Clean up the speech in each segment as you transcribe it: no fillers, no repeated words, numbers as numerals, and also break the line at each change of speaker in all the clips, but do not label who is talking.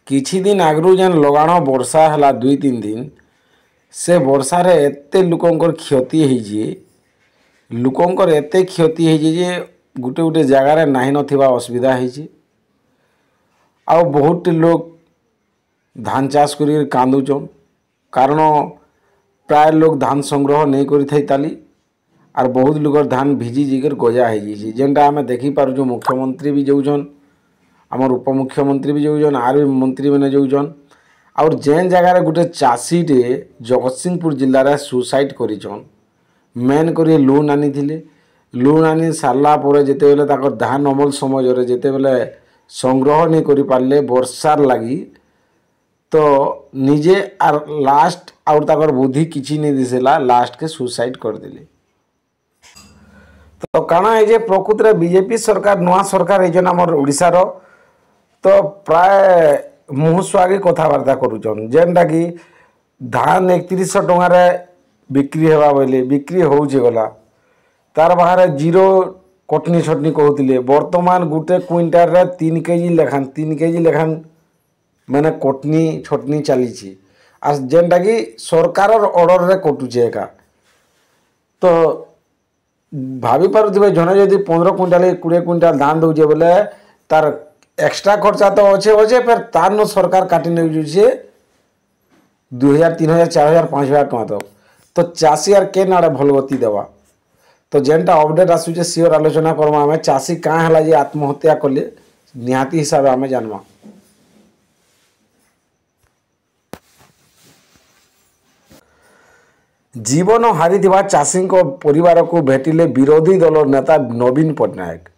किछि दिन आगरू जेन लगाण वर्षा है 2-3 दिन से वर्षार एते लोकंकर क्षति होइए लोकंकर एते क्षति होइए जे गोटे गोटे जगार नाही नथिबा असुविधा होइए आ बहुत लोग धान चाष कर कांदुचन कारण प्राय लोग धान संग्रह नहीं करि थाई ताली आर बहुत लोग धान भिजी जिकर गजा हो जाइए जेनटा आम देखिपार मुख्यमंत्री भी जाऊन आमर उपमुख्यमंत्री भी जाऊन आर भी मंत्री मैंने जाऊन और जेन जगार गोटे चाषीटे जगतसिंहपुर जिले में सुसाइड करिछन मेन कर लोन आनी लोन आनी सारा पर जिते बेले धान अमल समय जिते बेले संग्रह नहीं करि पारले वर्षार लगी तो निजे आर लास्ट आउर ताकर बुद्धि किछि नहीं दिसेला लास्ट के सुसाइड कर देले। तो काना है जे प्रकृत रे बीजेपी सरकार नुआ सरकार है आमर ओडिशार तो प्राय मुह सुआगे कथबार्ता करुचन जेनटा कि धान 3100 टंकार बिक्री हेबा बोले बिक्री होउचे गला तार बाहर जीरो कटनी छटनी कहते बर्तमान गोटे क्विंटाल 3 केजी लेखान मैंने कटनी छटनी चली आ जेनटा कि सरकार ऑर्डर रे कटुचे एका तो भाभी पारे जड़े जदि 15 क्विंटाल 20 क्विंटाल धान दौचे बोले तार एक्स्ट्रा खर्चा तो अच्छे अच्छे फिर तार न सरकार काटी नहीं 2000 3000 4000 5000 टका तक तो चाषी यार के नाड़े भल गति देवा तो जेनटा अपडेट आसूचे सियोर आलोचना करमा आम चाषी क्या है जे आत्महत्या कले निहाती हिसाब से आम जानमा। जीवन हारी चाषी परिवार को भेटिले विरोधी दल नेता नवीन पट्टनायक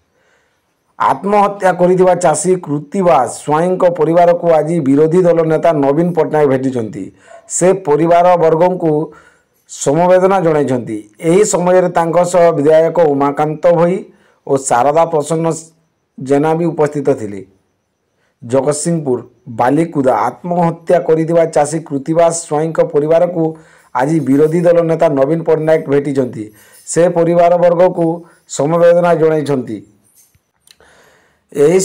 आत्महत्या करिथिबा चाषी कृतिवास स्वाईं परिवार को आज विरोधी दल नेता नवीन पट्टनायक भेटिଛନ୍ତି से परिवार वर्ग को समवेदना जणाइଛନ୍ତି। एही समय तांको सह विधायक उमाकांत भई और शारदा प्रसन्न जेना भी उपस्थित थिले। जगतसिंहपुर बालीकुदा आत्महत्या करिथिबा चाषी कृतिवास स्वाईं परिवार को आज विरोधी दल नेता नवीन पट्टनायक भेटिଛନ୍ତି से परिवार वर्ग को समवेदना जणाइଛନ୍ତି। यही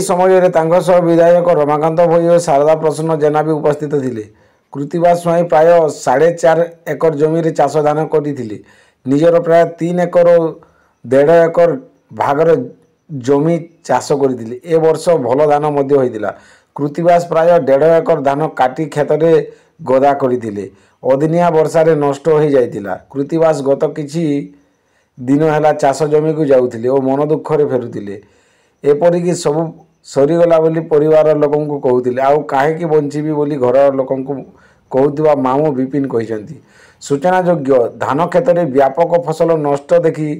समय तांको सह विधायक रमाकांत भई और शारदा प्रसन्न जेना भी उपस्थित थिले। कृतिवास स्वाई प्राय 4.5 एकर जमी चाष धान करथिले निजर प्राय 3 एकर और 1.5 एकर भागर जमी चाष करथिले। ए वर्ष भल धान मध्य होइतिला। कृतिवास प्राय 1.5 एकर धान काटी खेत रे गदा करथिले अदिनिया वर्षा रे नष्ट हो जाइतिला। कृतिवास गत किछि दिन है चाष जमी को जाऊे और मन दुख रे फेरुतिले एपरिक सब सरीगला बोली परिवार लोक कहते आउ कहीं बंचीबी बोली घर लोक कहूबा मामू विपिन कहते। सूचनायोग्य धान क्षेत्र में व्यापक फसल नष्ट देखि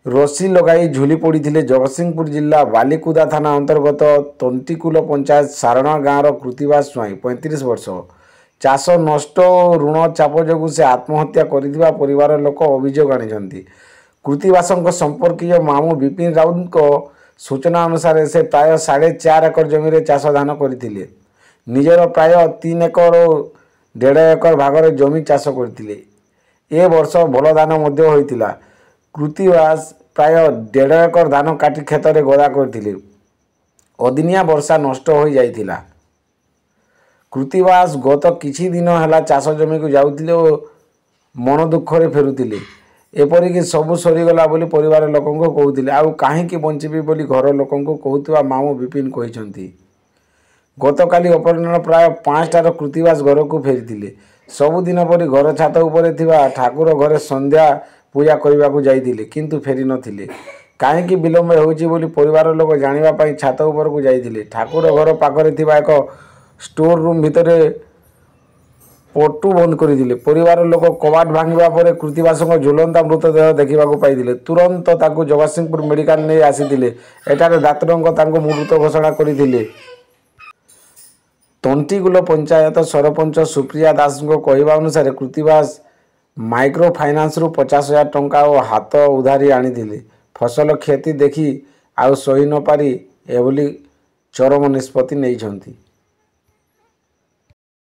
रसी लगाई झुली पड़ते जगतसिंहपुर जिला बालीकुदा थाना अंतर्गत तंटीकुल पंचायत सारणा गाँव कृतिवास स्वाई 35 वर्ष चाष नष्ट ऋण चाप जो से आत्महत्या करिथिबा परिवार लोक अभियोग आनिछंती। कृतिवासंक संपर्कीय मामू विपिन राउत को सूचना अनुसार से प्राय 4.5 एकर जमी चाष धान करथिले निजर प्राय 3 एकर और 1.5 एकर भागर जमी चाष करथिले। ए वर्ष भल धान मध्य होइतिला। कृतिवास प्राय 1.5 एकर धान काटी खेत रे गदा करथिले अदिनिया वर्षा नष्ट हो जाइतिला। कृतिवास गत किछि दिन है चाष जमी को जाऊे और मन दुख रे फेरुतिले एपरिक सबू सरीगला बोली परिवार लोक कहते आउ कहीं बंचीबी बोली घर लोक कहूबा मामू विपिन कहते। गतकाली अपराह्न प्राय 5टार कृतिवास घर को फेरी सबुदिन परी घर छात उपरे थिबा ठाकुर घरे संध्या पूजा करने को जाइतिले किंतु फेरी नथिले कहीं विलंब होउची बोली परिवार लोक जानिबा पई छात उपर को जाइतिले। ठाकुर घर पाखरे थिबा एक स्टोर रूम भितर पटु बंद करथिले। परिवार लोक कबाट भांगिबा परे कृतिवासक झुलंता मृतदेह देखा पाई तुरंत ताकू जगतसिंहपुर मेडिकल नहीं आसीथिले एठारे डाक्तरंक तांको मृत घोषणा करथिले। तंटीकुल पंचायत सरपंच सुप्रिया दास कहवा अनुसार कृतिवास माइक्रो फाइनान्स रु 50,000 टंका और हाथ उधारी आनी फसल क्षति देखी आउ सही न पारी एभली चरम निष्पत्ति नहीं।